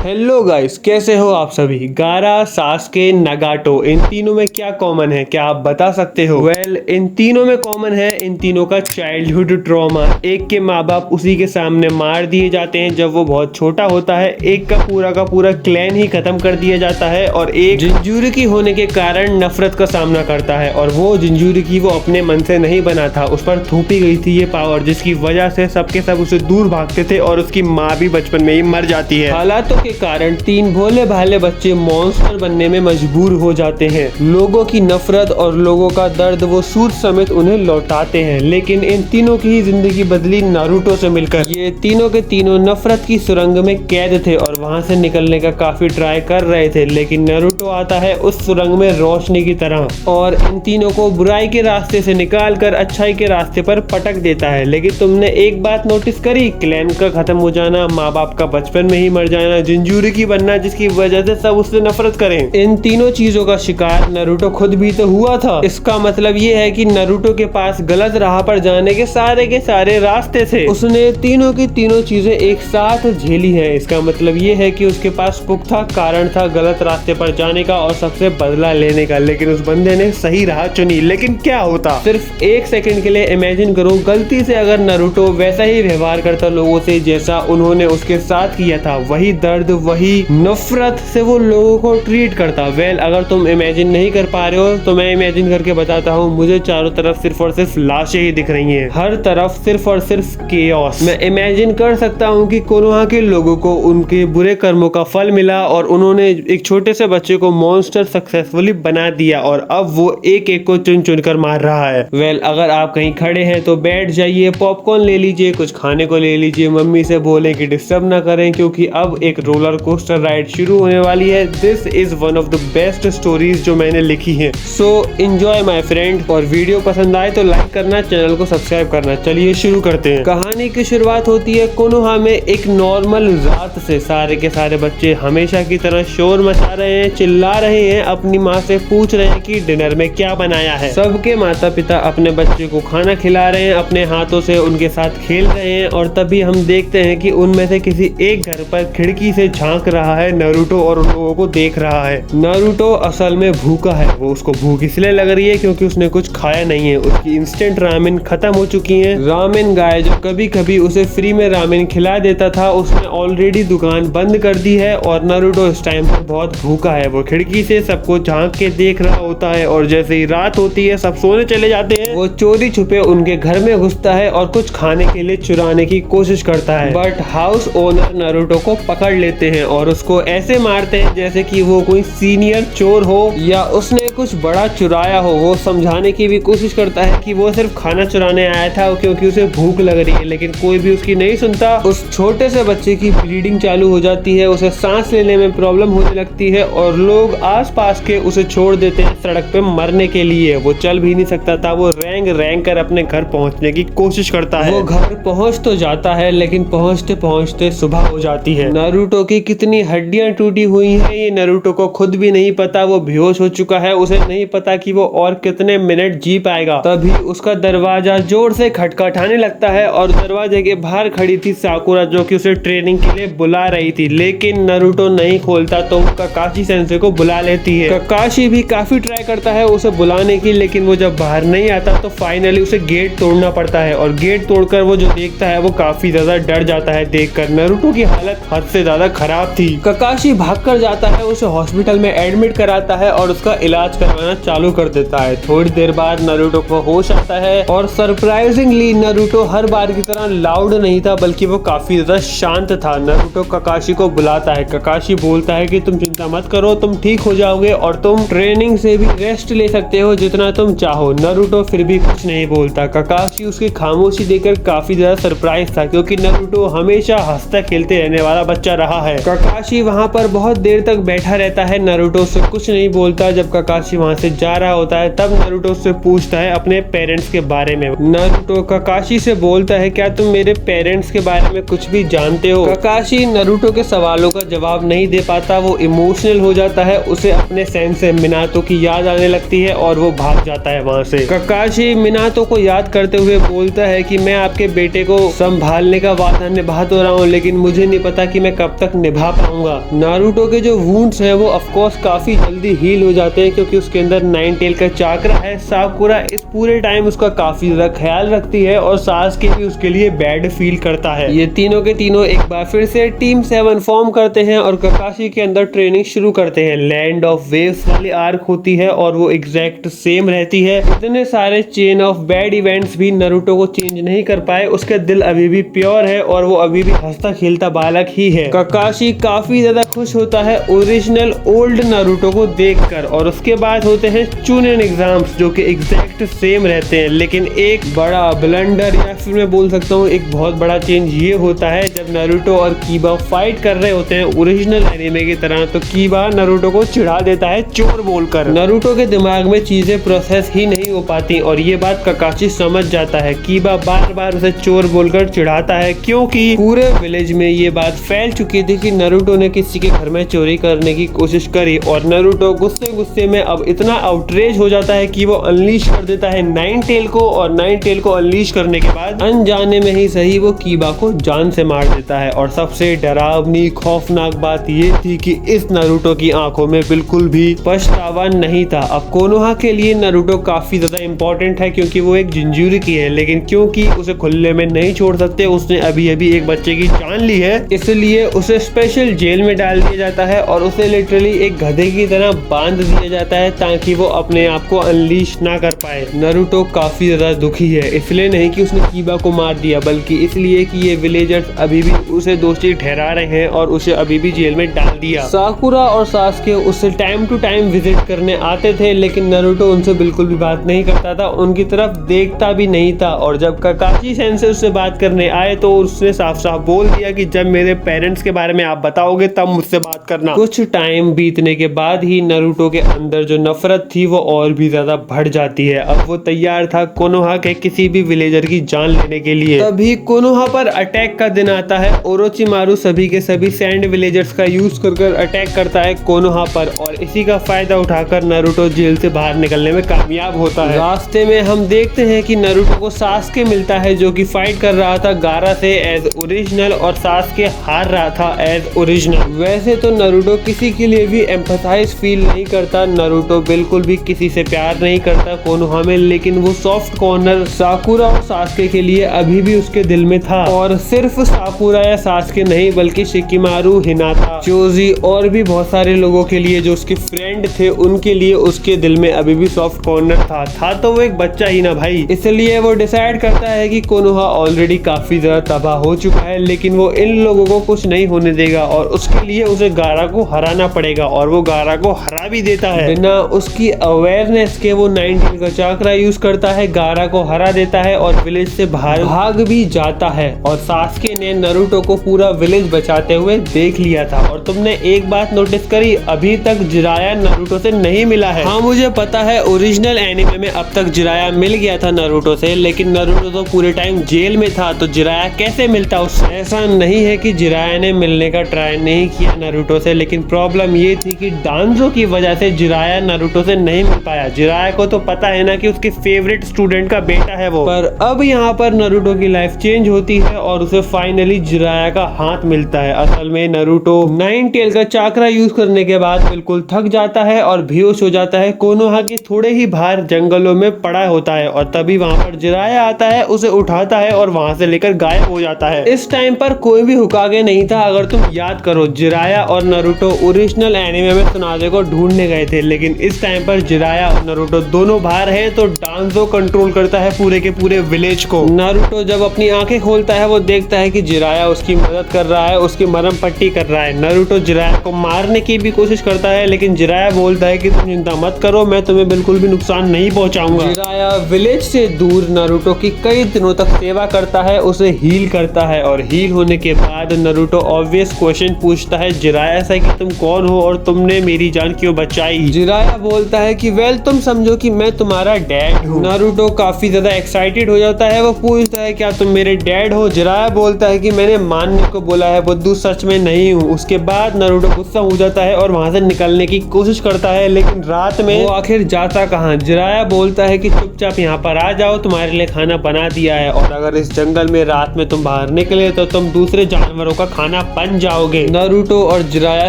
Hello guys, कैसे हो आप सभी। गारा, सास्के, नगाटो, इन तीनों में क्या कॉमन है, क्या आप बता सकते हो। इन तीनों में कॉमन है इन तीनों का चाइल्डहुड ट्रॉमा। एक के माँ बाप उसी के सामने मार दिए जाते हैं जब वो बहुत छोटा होता है, एक का पूरा क्लैन ही खत्म कर दिया जाता है और एक जिंजुरिकी होने के कारण नफरत का सामना करता है। और वो जिंजुरिकी वो अपने मन से नहीं बना था, उस पर थोपी गई थी ये पावर, जिसकी वजह से सबके सब उसे दूर भागते थे और उसकी माँ भी बचपन में ही मर जाती है। हालातों के कारण तीन भोले भाले बच्चे मॉन्स्टर बनने में मजबूर हो जाते हैं। लोगों की नफरत और लोगों का दर्द वो सूट समेत उन्हें लौटाते हैं। लेकिन इन तीनों की ही जिंदगी बदली नारुतो से मिलकर। ये तीनों के तीनों नफरत की सुरंग में कैद थे और वहां से निकलने का काफी ट्राई कर रहे थे, लेकिन नारुतो आता है उस सुरंग में रोशनी की तरह और इन तीनों को बुराई के रास्ते से निकाल कर अच्छाई के रास्ते पर पटक देता है। लेकिन तुमने एक बात नोटिस करी, क्लैन का खत्म हो जाना, माँ बाप का बचपन में ही मर जाना, जिंजुरिकी बनना जिसकी वजह से सब उससे नफरत करें। इन तीनों चीजों का शिकार नारुतो खुद भी तो हुआ था। इसका मतलब ये है कि नारुतो के पास गलत राह पर जाने के सारे रास्ते थे। उसने तीनों की तीनों चीजें एक साथ झेली है। इसका मतलब ये है कि उसके पास पुख्ता कारण था गलत रास्ते पर जाने का और सबसे बदला लेने का। लेकिन उस बंदे ने सही राह चुनी। लेकिन क्या होता, सिर्फ एक सेकंड के लिए इमेजिन करो, गलती से अगर नारुतो वैसा ही व्यवहार करता लोगों से जैसा उन्होंने उसके साथ किया था, वही दर्द वही नफरत से वो लोगों को ट्रीट करता। अगर तुम इमेजिन नहीं कर पा रहे हो तो मैं इमेजिन करके बताता हूँ। मुझे चारों तरफ सिर्फ और सिर्फ लाशें ही दिख रही हैं, हर तरफ सिर्फ और सिर्फ केओस। मैं इमेजिन कर सकता हूँ कि कोनोहा के लोगों को उनके बुरे कर्मों का फल मिला और उन्होंने एक छोटे से बच्चे को मॉन्स्टर सक्सेसफुली बना दिया और अब वो एक एक को चुन चुन कर मार रहा है। अगर आप कहीं खड़े हैं तो बैठ जाइए, पॉपकॉर्न ले लीजिए, कुछ खाने को ले लीजिए, मम्मी से बोलें कि डिस्टर्ब ना करें क्योंकि अब एक रोलर कोस्टर राइड शुरू होने वाली है। This is one of the best stories जो मैंने लिखी है। So enjoy my friend. और वीडियो पसंद आए तो लाइक करना, चैनल को सब्सक्राइब करना। चलिए शुरू करते हैं। कहानी की शुरुआत होती है कोनोहा में एक नॉर्मल रात से। सारे के सारे बच्चे हमेशा की तरह शोर मचा रहे हैं, चिल्ला रहे हैं, अपनी माँ से पूछ रहे हैं कि डिनर में क्या बनाया है। सबके माता पिता अपने बच्चे को खाना खिला रहे हैं, अपने हाथों से उनके साथ खेल रहे हैं और तभी हम देखते हैं कि उनमें से किसी एक घर पर खिड़की से झांक रहा है नारुतो और उन लोगों को देख रहा है। नारुतो असल में भूखा है। वो उसको भूख इसलिए लग रही है क्योंकि उसने कुछ खाया नहीं है। उसकी इंस्टेंट रामेन खत्म हो चुकी है। रामेन गाय जो कभी कभी उसे फ्री में रामेन खिला देता था, उसने ऑलरेडी दुकान बंद कर दी है और नारुतो इस टाइम पर बहुत भूखा है। वो खिड़की से सबको झांक के देख रहा होता है और जैसे ही रात होती है सब सोने चले जाते हैं, वो चोरी छुपे उनके घर में घुसता है और कुछ खाने के लिए चुराने की कोशिश करता है। बट हाउस ओनर नारुतो को पकड़ लेते हैं और उसको ऐसे मारते हैं जैसे कि वो कोई सीनियर चोर हो या उसने कुछ बड़ा चुराया हो। वो समझाने की भी कोशिश करता है कि वो सिर्फ खाना चुराने आया था क्योंकि उसे भूख लग रही है, लेकिन कोई भी उसकी नहीं सुनता। उस छोटे से बच्चे की ब्लीडिंग चालू हो जाती है, उसे सांस लेने में प्रॉब्लम होने लगती है और लोग आसपास के उसे छोड़ देते हैं सड़क पे मरने के लिए। वो चल भी नहीं सकता था। वो रेंग कर अपने घर पहुंचने की कोशिश करता है। वो घर पहुंच तो जाता है लेकिन पहुंचते पहुंचते सुबह हो जाती है। नारुतो की कितनी हड्डियां टूटी हुई हैं ये नारुतो को खुद भी नहीं पता। वो बेहोश हो चुका है, उसे नहीं पता कि वो और कितने मिनट जी पाएगा। तभी उसका दरवाजा जोर से खटखटाने लगता है और दरवाजे के बाहर खड़ी थी साकुरा जो कि उसे ट्रेनिंग के लिए बुला रही थी। लेकिन नारुतो नहीं खोलता तो काकाशी सेंसे को बुला लेती है। काकाशी भी काफी ट्राई करता है उसे बुलाने की, लेकिन वो जब बाहर नहीं आता तो फाइनली उसे गेट तोड़ना पड़ता है और गेट तोड़कर वो जो देखता है वो काफी ज्यादा डर जाता है। देखकर नारुतो की हालत हद से ज्यादा खराब थी। काकाशी भागकर जाता है, उसे हॉस्पिटल में एडमिट कराता है और उसका इलाज करवाना चालू कर देता है। थोड़ी देर बाद नारुतो को होश आता है और सरप्राइजिंगली नारुतो हर बार की तरह लाउड नहीं था बल्कि वो काफी ज्यादा शांत था। नारुतो काकाशी को बुलाता है। काकाशी बोलता है कि तुम चिंता मत करो, तुम ठीक हो जाओगे और तुम ट्रेनिंग से भी रेस्ट ले सकते हो जितना तुम चाहो। नारुतो फिर भी कुछ नहीं बोलता। काकाशी उसकी खामोशी देखकर काफी ज्यादा सरप्राइज था क्योंकि नारुतो हमेशा हंसता खेलते रहने वाला बच्चा रहा है। काकाशी वहाँ पर बहुत देर तक बैठा रहता है, नारुतो से कुछ नहीं बोलता। जब काकाशी वहाँ से जा रहा होता है तब नारुतो से पूछता है अपने पेरेंट्स के बारे में। नारुतो काकाशी से बोलता है क्या तुम मेरे पेरेंट्स के बारे में कुछ भी जानते हो। काकाशी नारुतो के सवालों का जवाब नहीं दे पाता। वो इमोशनल हो जाता है, उसे अपने सेंसे मिनातो की याद आने लगती है और वो भाग जाता है वहाँ से। काकाशी मिनातो को याद करते हुए बोलता है कि मैं आपके बेटे को संभालने का वादा निभा तो रहा हूँ, लेकिन मुझे नहीं पता कि मैं कब तक तक निभा पाऊंगा। नारुतो के जो वुंड्स हैं वो ऑफ कोर्स काफी जल्दी हील हो जाते हैं क्योंकि उसके अंदर नाइन टेल का चाकरा है। साकुरा इस पूरे टाइम उसका काफी ज्यादा ख्याल रखती है और सासुके भी उसके लिए बैड फील करता है। ये तीनों के तीनों एक बार फिर से टीम 7 फॉर्म करते हैं और ककाशी के अंदर ट्रेनिंग शुरू करते हैं। लैंड ऑफ वेव्स वाली आर्क होती है और वो एग्जैक्ट सेम रहती है। इतने सारे चेन ऑफ बैड इवेंट्स भी नारुतो को चेंज नहीं कर पाए। उसका दिल अभी भी प्योर है और वो अभी भी हंसता खेलता बालक ही है। ककाशी काफी ज्यादा खुश होता है ओरिजिनल ओल्ड नारुतो को देखकर। और उसके बाद होते हैं चुनेन एग्जाम्स जो कि एग्जैक्ट सेम रहते हैं, लेकिन एक बड़ा ब्लंडर या फिर मैं बोल सकता हूँ एक बहुत बड़ा चेंज ये होता है जब नारुतो और कीबा फाइट कर रहे होते हैं ओरिजिनल एनिमे की तरह, तो कीबा नारुतो को चिढ़ा देता है चोर बोलकर। नारुतो के दिमाग में चीजें प्रोसेस ही नहीं हो पाती और ये बात ककाशी समझ जाता है। कीबा बार बार उसे चोर बोलकर चिढ़ाता है क्योंकि पूरे विलेज में ये बात फैल चुकी थी कि नारुतो ने किसी के घर में चोरी करने की कोशिश करी और नारुतो गुस्से गुस्से में अब इतना आउटरेज हो जाता है कि वो अनलीश कर देता है नाइन टेल को। और नाइन टेल को अनलीश करने के बाद अनजाने में ही सही वो कीबा को जान से मार देता है। और सबसे डरावनी खौफनाक बात ये थी कि इस नारुतो की आंखों में बिल्कुल भी पछतावा नहीं था। अब कोनोहा के लिए नारुतो काफी ज्यादा इंपॉर्टेंट है क्योंकि वो एक जिंजूरी है, लेकिन क्योंकि उसे खुले में नहीं छोड़ सकते, उसने अभी अभी एक बच्चे की जान ली है, इसलिए उसे स्पेशल जेल में डाल दिया जाता है और उसे लिटरली एक गधे की तरह बांध दिया जाता है ताकि वो अपने आप को अनलीश ना कर पाए। नारुतो काफी ज्यादा दुखी है, इसलिए नहीं कि उसने कीबा को मार दिया बल्कि इसलिए कि ये विलेजर्स अभी भी उसे दोषी ठहरा रहे हैं और उसे अभी भी जेल में डाल दिया। साकुरा और सासुके उससे टाइम टू टाइम विजिट करने आते थे, लेकिन नारुतो उनसे बिल्कुल भी बात नहीं करता था, उनकी तरफ देखता भी नहीं था। और जब ककाशी सेंसे उससे बात करने आए तो उसने साफ साफ बोल दिया कि जब मेरे पेरेंट्स के बारे में आप बताओगे तब मुझसे बात करना। कुछ टाइम बीतने के बाद ही नारुतो के अंदर जो नफरत थी वो और भी ज्यादा बढ़ जाती है। अब वो तैयार था कोनोहा के किसी भी विलेजर की जान लेने के लिए। तभी कोनोहा पर अटैक का दिन आता है। ओरोचिमारू सभी के सभी सैंड विलेजर्स का यूज कर अटैक करता है कोनोहा पर और इसी का फायदा उठाकर नारुतो जेल से बाहर निकलने में कामयाब होता है। रास्ते में हम देखते हैं कि नारुतो को सासुके मिलता है जो कि फाइट कर रहा था गारा से एज ओरिजिनल और सासुके हार रहा था एज ओरिजिनल। वैसे तो नारुतो किसी के लिए भी एम्पैथाइज फील नहीं करता, नारुतो बिल्कुल भी किसी से प्यार नहीं करता कोनोहा में, लेकिन वो सॉफ्ट कॉर्नर साकुरा और सासुके के लिए अभी भी उसके दिल में था। और सिर्फ साकुरा या सासुके नहीं बल्कि शिकिमारू, हिनाता, चोजी और भी बहुत सारे लोगों के लिए जो उसके फ्रेंड थे उनके लिए उसके दिल में अभी भी सॉफ्ट कॉर्नर था तो वो एक बच्चा ही ना भाई। इसलिए वो डिसाइड करता है कि कोनोहा ऑलरेडी काफी ज्यादा तबाह हो चुका है, लेकिन वो इन लोगों को कुछ नहीं होने देगा और उसके लिए उसे गारा को हराना पड़ेगा और वो गारा को हरा भी देता है। बिना उसकी अवेयरनेस के वो 19 का चाकरा यूज करता है, गारा को हरा देता है और विलेज से बाहर भाग भी जाता है। और सासुके ने नारुतो को पूरा विलेज बचाते हुए देख लिया था। और तुमने एक बात नोटिस करी, अभी तक जिराया नारुतो से नहीं मिला है। हाँ मुझे पता है ओरिजिनल एनिमे में अब तक जिराया मिल गया था नारुतो से, लेकिन नारुतो तो पूरे टाइम जेल में था तो जिराया कैसे मिलता उससे? ऐसा नहीं है कि जिराया ने मिलने का ट्राई नहीं किया नारुतो से, लेकिन प्रॉब्लम ये थी कि डांजो की वजह से जिराया नारुतो से नहीं मिल पाया। जिराया को तो पता है ना कि उसके फेवरेट स्टूडेंट का बेटा है वो। पर अब यहाँ पर नारुतो की लाइफ चेंज होती है और उसे फाइनली जिराया का हाथ मिलता है। असल में नारुतो नाइन टेल का चाकरा यूज करने के बाद बिल्कुल थक जाता है और बेहोश हो जाता है। कोनोहा के थोड़े ही बाहर जंगलों में पड़ा होता है और तभी वहाँ पर जिराया आता है, उसे उठाता है और वहाँ से लेकर गायब हो जाता है। इस टाइम पर कोई भी हुकागे नहीं था। अगर तुम याद करो जिराया और नारुतो ओरिजिनल एनिमे में सुनादे को ढूंढने गए थे, लेकिन इस टाइम पर जिराया और नारुतो दोनों बाहर हैं तो डांजो कंट्रोल करता है पूरे के पूरे विलेज को। नारुतो जब अपनी आंखें खोलता है वो देखता है कि जिराया उसकी मदद कर रहा है, उसकी मरहम पट्टी कर रहा है। नारुतो जिराया को मारने की भी कोशिश करता है, लेकिन जिराया बोलता है कि तुम चिंता मत करो, मैं तुम्हें बिल्कुल भी नुकसान नहीं पहुंचाऊंगा। जिराया विलेज से दूर नारुतो की कई दिनों तक सेवा करता है, उसे हील करता है और हील होने के बाद नारुतो ऑब्वियस क्वेश्चन पूछता है जिराया से कि तुम कौन हो और तुमने मेरी जान क्यों बचाई? जिराया बोलता है कि वेल तुम समझो कि मैं तुम्हारा डैड हूँ। नारुतो काफी ज्यादा एक्साइटेड हो जाता है, वो पूछता है क्या तुम मेरे डैड हो? जिराया बोलता है कि मैंने मानने को बोला है बुद्धू, सच में नहीं हूँ। उसके बाद नारुतो गुस्सा हो जाता है और वहाँ से निकलने की कोशिश करता है, लेकिन रात में वो आखिर जाता कहाँ? जिराया बोलता है कि चुपचाप यहाँ पर आ जाओ, तुम्हारे लिए खाना बना दिया है और अगर इस जंगल में रात में तुम बाहर निकले तो तुम दूसरे जानवरों का खाना बन जाओगे। नारुतो और जिराया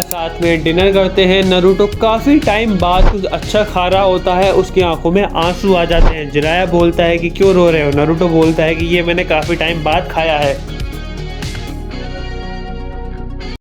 साथ में डिनर करते हैं। नारुतो काफी टाइम बाद कुछ अच्छा खा रहा होता है, उसकी आंखों में आंसू आ जाते हैं। जिराया बोलता है कि क्यों रो रहे हो? नारुतो बोलता है कि ये मैंने काफी टाइम बाद खाया है।